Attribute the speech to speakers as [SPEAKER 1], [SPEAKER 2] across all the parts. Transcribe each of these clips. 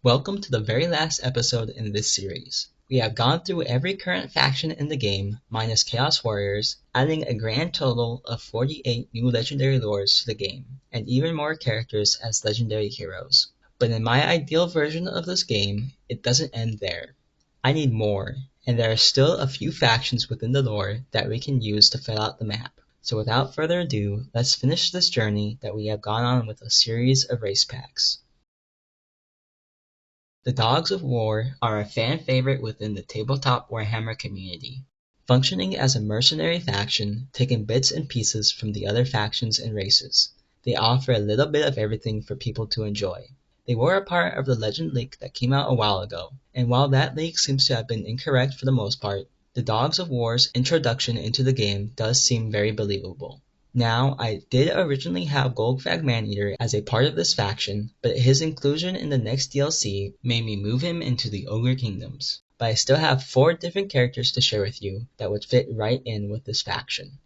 [SPEAKER 1] Welcome to the very last episode in this series. We have gone through every current faction in the game, minus Chaos Warriors, adding a grand total of 48 new legendary lords to the game, and even more characters as legendary heroes. But in my ideal version of this game, it doesn't end there. I need more, and there are still a few factions within the lore that we can use to fill out the map. So without further ado, let's finish this journey that we have gone on with a series of race packs. The Dogs of War are a fan favorite within the tabletop Warhammer community. Functioning as a mercenary faction, taking bits and pieces from the other factions and races, they offer a little bit of everything for people to enjoy. They were a part of the Legend leak that came out a while ago, and while that leak seems to have been incorrect for the most part, the Dogs of War's introduction into the game does seem very believable. Now, I did originally have Goldfag Maneater as a part of this faction, but his inclusion in the next DLC made me move him into the Ogre Kingdoms. But I still have 4 different characters to share with you that would fit right in with this faction.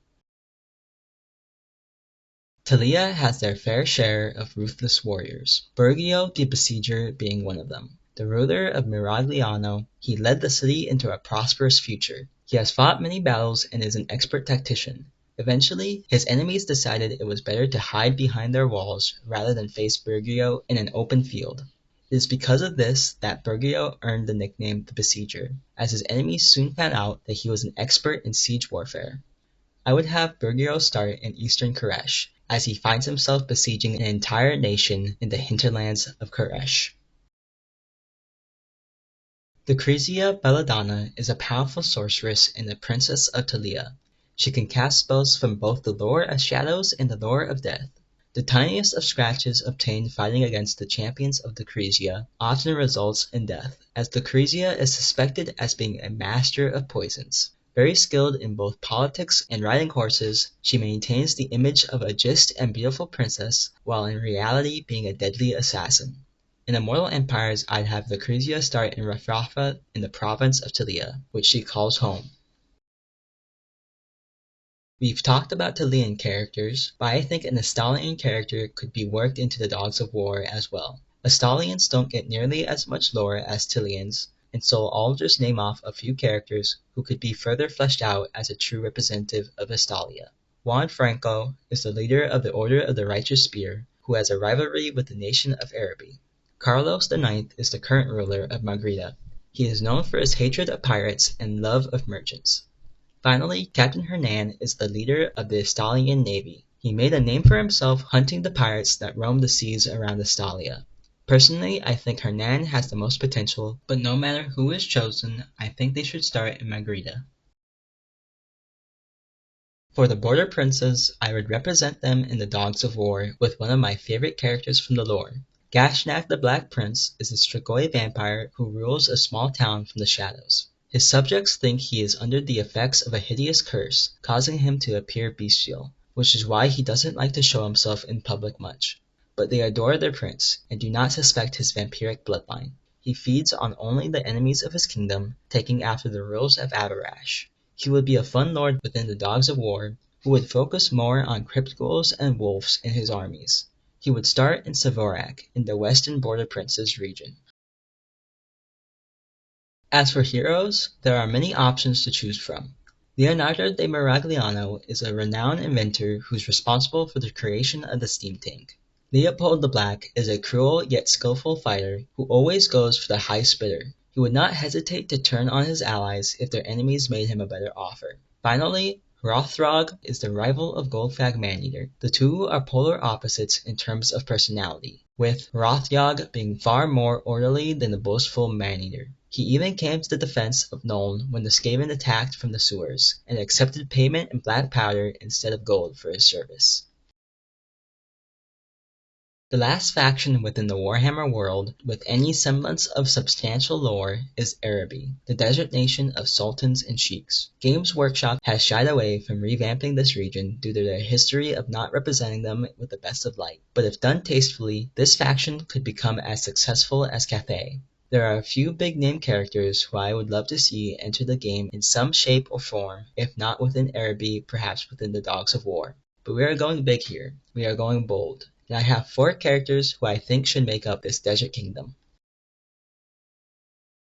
[SPEAKER 1] Talia has their fair share of ruthless warriors, Bergio the Besieger being one of them. The ruler of Miragliano, he led the city into a prosperous future. He has fought many battles and is an expert tactician. Eventually, his enemies decided it was better to hide behind their walls rather than face Bergio in an open field. It is because of this that Bergio earned the nickname the Besieger, as his enemies soon found out that he was an expert in siege warfare. I would have Bergio start in eastern Koresh, as he finds himself besieging an entire nation in the hinterlands of Koresh. Lucrezia Belladonna is a powerful sorceress and the princess of Talia. She can cast spells from both the lore of shadows and the lore of death. The tiniest of scratches obtained fighting against the champions of Lucrezia often results in death, as Lucrezia is suspected as being a master of poisons. Very skilled in both politics and riding horses, she maintains the image of a just and beautiful princess, while in reality being a deadly assassin. In Immortal Empires, I'd have Lucrezia start in Rafrafa in the province of Talia, which she calls home. We've talked about Talian characters, but I think an Estalian character could be worked into the Dogs of War as well. Estalians don't get nearly as much lore as Talians, and so I'll just name off a few characters who could be further fleshed out as a true representative of Estalia. Juan Franco is the leader of the Order of the Righteous Spear, who has a rivalry with the nation of Araby. Carlos IX is the current ruler of Magrida. He is known for his hatred of pirates and love of merchants. Finally, Captain Hernan is the leader of the Estalian navy. He made a name for himself hunting the pirates that roam the seas around Estalia. Personally, I think Hernan has the most potential, but no matter who is chosen, I think they should start in Magrida. For the Border Princes, I would represent them in the Dogs of War with one of my favorite characters from the lore. Gashnak the Black Prince is a Strigoi vampire who rules a small town from the shadows. His subjects think he is under the effects of a hideous curse, causing him to appear bestial, which is why he doesn't like to show himself in public much. But they adore their prince, and do not suspect his vampiric bloodline. He feeds on only the enemies of his kingdom, taking after the rules of Avarash. He would be a fun lord within the Dogs of War, who would focus more on crypt ghouls and wolves in his armies. He would start in Savorak, in the western Border Princes region. As for heroes, there are many options to choose from. Leonardo de Miragliano is a renowned inventor who's responsible for the creation of the steam tank. Leopold the Black is a cruel yet skillful fighter who always goes for the highest bidder. He would not hesitate to turn on his allies if their enemies made him a better offer. Finally, Hrothgar is the rival of Goldfag Maneater. The two are polar opposites in terms of personality, with Hrothgar being far more orderly than the boastful Maneater. He even came to the defense of Nuln when the Skaven attacked from the sewers, and accepted payment in black powder instead of gold for his service. The last faction within the Warhammer world with any semblance of substantial lore is Araby, the desert nation of sultans and sheiks. Games Workshop has shied away from revamping this region due to their history of not representing them with the best of light, but if done tastefully, this faction could become as successful as Cathay. There are a few big-name characters who I would love to see enter the game in some shape or form, if not within Araby, perhaps within the Dogs of War. But we are going big here. We are going bold. And I have 4 characters who I think should make up this desert kingdom.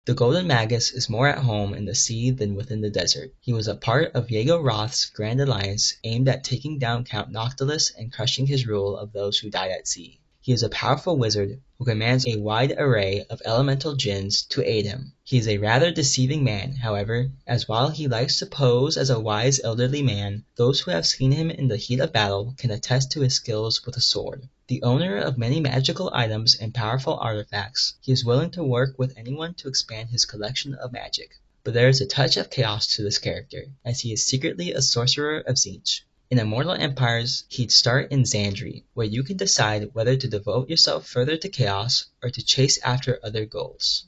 [SPEAKER 1] The Golden Magus is more at home in the sea than within the desert. He was a part of Yago Roth's Grand Alliance aimed at taking down Count Noctilus and crushing his rule of those who died at sea. He is a powerful wizard who commands a wide array of elemental jinns to aid him. He is a rather deceiving man, however, as while he likes to pose as a wise elderly man, those who have seen him in the heat of battle can attest to his skills with a sword. The owner of many magical items and powerful artifacts, he is willing to work with anyone to expand his collection of magic. But there is a touch of chaos to this character, as he is secretly a sorcerer of Tzeentch. In Immortal Empires, he'd start in Xandri, where you can decide whether to devote yourself further to chaos or to chase after other goals.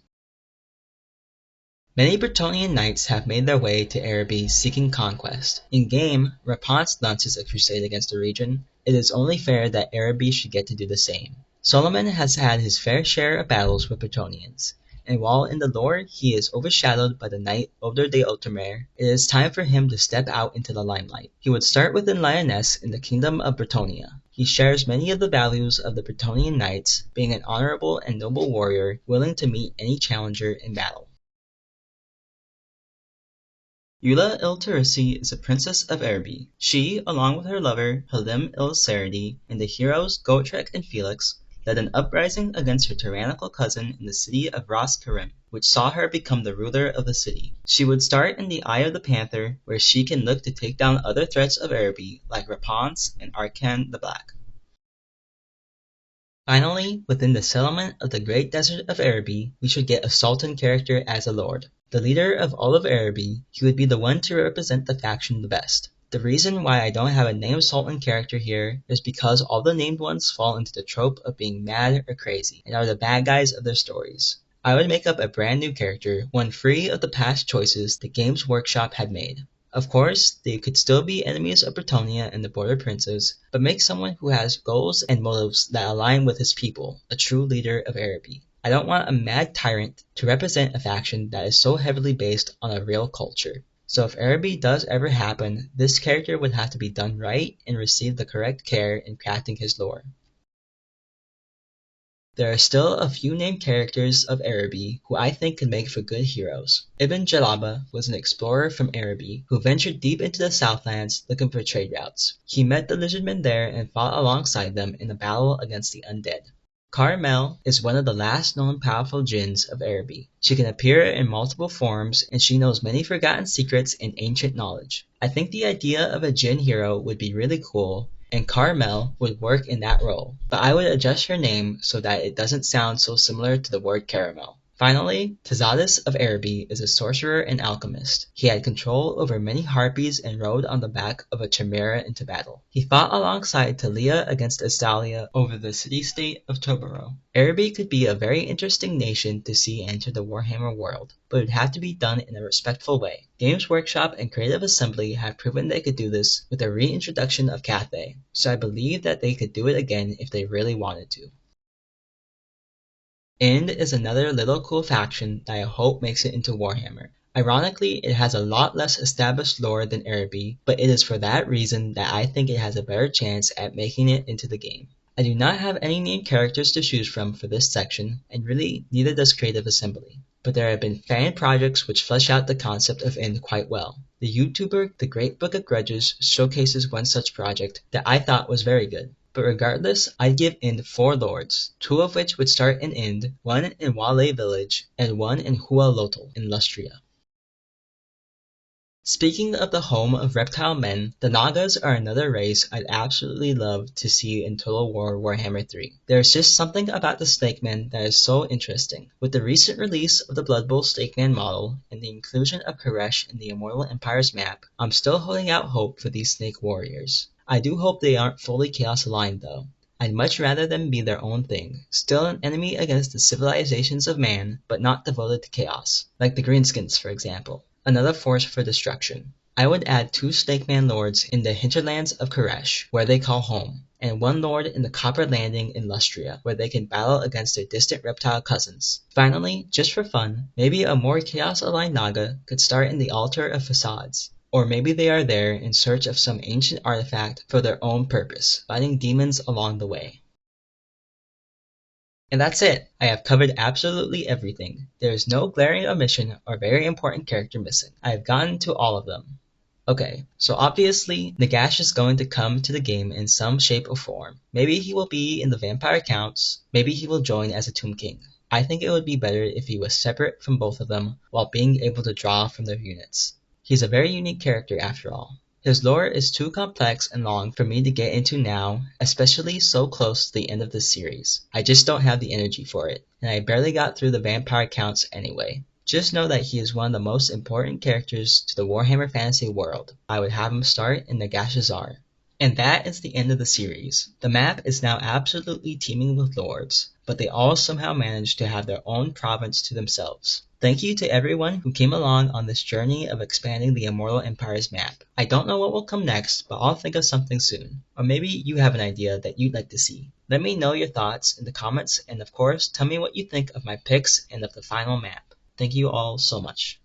[SPEAKER 1] Many Bretonnian knights have made their way to Araby seeking conquest. In-game, Rapunzel launches a crusade against the region. It is only fair that Araby should get to do the same. Solomon has had his fair share of battles with Bretonnians, and while in the lore he is overshadowed by the knight Oder de Ultramer, it is time for him to step out into the limelight. He would start within Lyonesse in the Kingdom of Bretonnia. He shares many of the values of the Bretonnian knights, being an honorable and noble warrior willing to meet any challenger in battle. Eula il-Terisi is a princess of Araby. She, along with her lover Halim il-Seredi and the heroes Gotrek and Felix, led an uprising against her tyrannical cousin in the city of Ras Karim, which saw her become the ruler of the city. She would start in the Eye of the Panther, where she can look to take down other threats of Araby like Rapunzel and Arkan the Black. Finally, within the settlement of the Great Desert of Araby, we should get a Sultan character as a lord. The leader of all of Araby, he would be the one to represent the faction the best. The reason why I don't have a named Sultan character here is because all the named ones fall into the trope of being mad or crazy, and are the bad guys of their stories. I would make up a brand new character, one free of the past choices the Games Workshop had made. Of course, they could still be enemies of Bretonnia and the Border Princes, but make someone who has goals and motives that align with his people, a true leader of Araby. I don't want a mad tyrant to represent a faction that is so heavily based on a real culture. So if Araby does ever happen, this character would have to be done right and receive the correct care in crafting his lore. There are still a few named characters of Araby who I think could make for good heroes. Ibn Jalaba was an explorer from Araby who ventured deep into the Southlands looking for trade routes. He met the Lizardmen there and fought alongside them in a battle against the undead. Carmel is one of the last known powerful jinns of Araby. She can appear in multiple forms, and she knows many forgotten secrets and ancient knowledge. I think the idea of a jinn hero would be really cool, and Carmel would work in that role, but I would adjust her name so that it doesn't sound so similar to the word caramel. Finally, Tazadis of Araby is a sorcerer and alchemist. He had control over many harpies and rode on the back of a chimera into battle. He fought alongside Talia against Estalia over the city-state of Tobaro. Araby could be a very interesting nation to see enter the Warhammer world, but it would have to be done in a respectful way. Games Workshop and Creative Assembly have proven they could do this with the reintroduction of Cathay, so I believe that they could do it again if they really wanted to. Ind is another little cool faction that I hope makes it into Warhammer. Ironically, it has a lot less established lore than Araby, but it is for that reason that I think it has a better chance at making it into the game. I do not have any named characters to choose from for this section, and really neither does Creative Assembly. But there have been fan projects which flesh out the concept of Ind quite well. The YouTuber The Great Book of Grudges showcases one such project that I thought was very good. But regardless, I'd give Ind 4 lords, 2 of which would start in Ind, 1 in Wale Village, and 1 in Hualotl in Lustria. Speaking of the home of reptile men, the Nagas are another race I'd absolutely love to see in Total War Warhammer 3. There's just something about the Snakemen that is so interesting. With the recent release of the Blood Bowl Snakeman model and the inclusion of Koresh in the Immortal Empires map, I'm still holding out hope for these snake warriors. I do hope they aren't fully chaos aligned though. I'd much rather them be their own thing, still an enemy against the civilizations of man, but not devoted to chaos, like the Greenskins for example. Another force for destruction. I would add 2 Snakeman lords in the hinterlands of Koresh, where they call home, and 1 lord in the Copper Landing in Lustria, where they can battle against their distant reptile cousins. Finally, just for fun, maybe a more chaos-aligned Naga could start in the Altar of Facades. Or maybe they are there in search of some ancient artifact for their own purpose, fighting demons along the way. And that's it! I have covered absolutely everything. There is no glaring omission or very important character missing. I have gotten to all of them. Okay, so obviously, Nagash is going to come to the game in some shape or form. Maybe he will be in the vampire counts, maybe he will join as a Tomb King. I think it would be better if he was separate from both of them while being able to draw from their units. He's a very unique character after all. His lore is too complex and long for me to get into now, especially so close to the end of the series. I just don't have the energy for it, and I barely got through the vampire counts anyway. Just know that he is one of the most important characters to the Warhammer Fantasy world. I would have him start in Nagashazar. And that is the end of the series. The map is now absolutely teeming with lords, but they all somehow managed to have their own province to themselves. Thank you to everyone who came along on this journey of expanding the Immortal Empire's map. I don't know what will come next, but I'll think of something soon. Or maybe you have an idea that you'd like to see. Let me know your thoughts in the comments, and of course, tell me what you think of my picks and of the final map. Thank you all so much.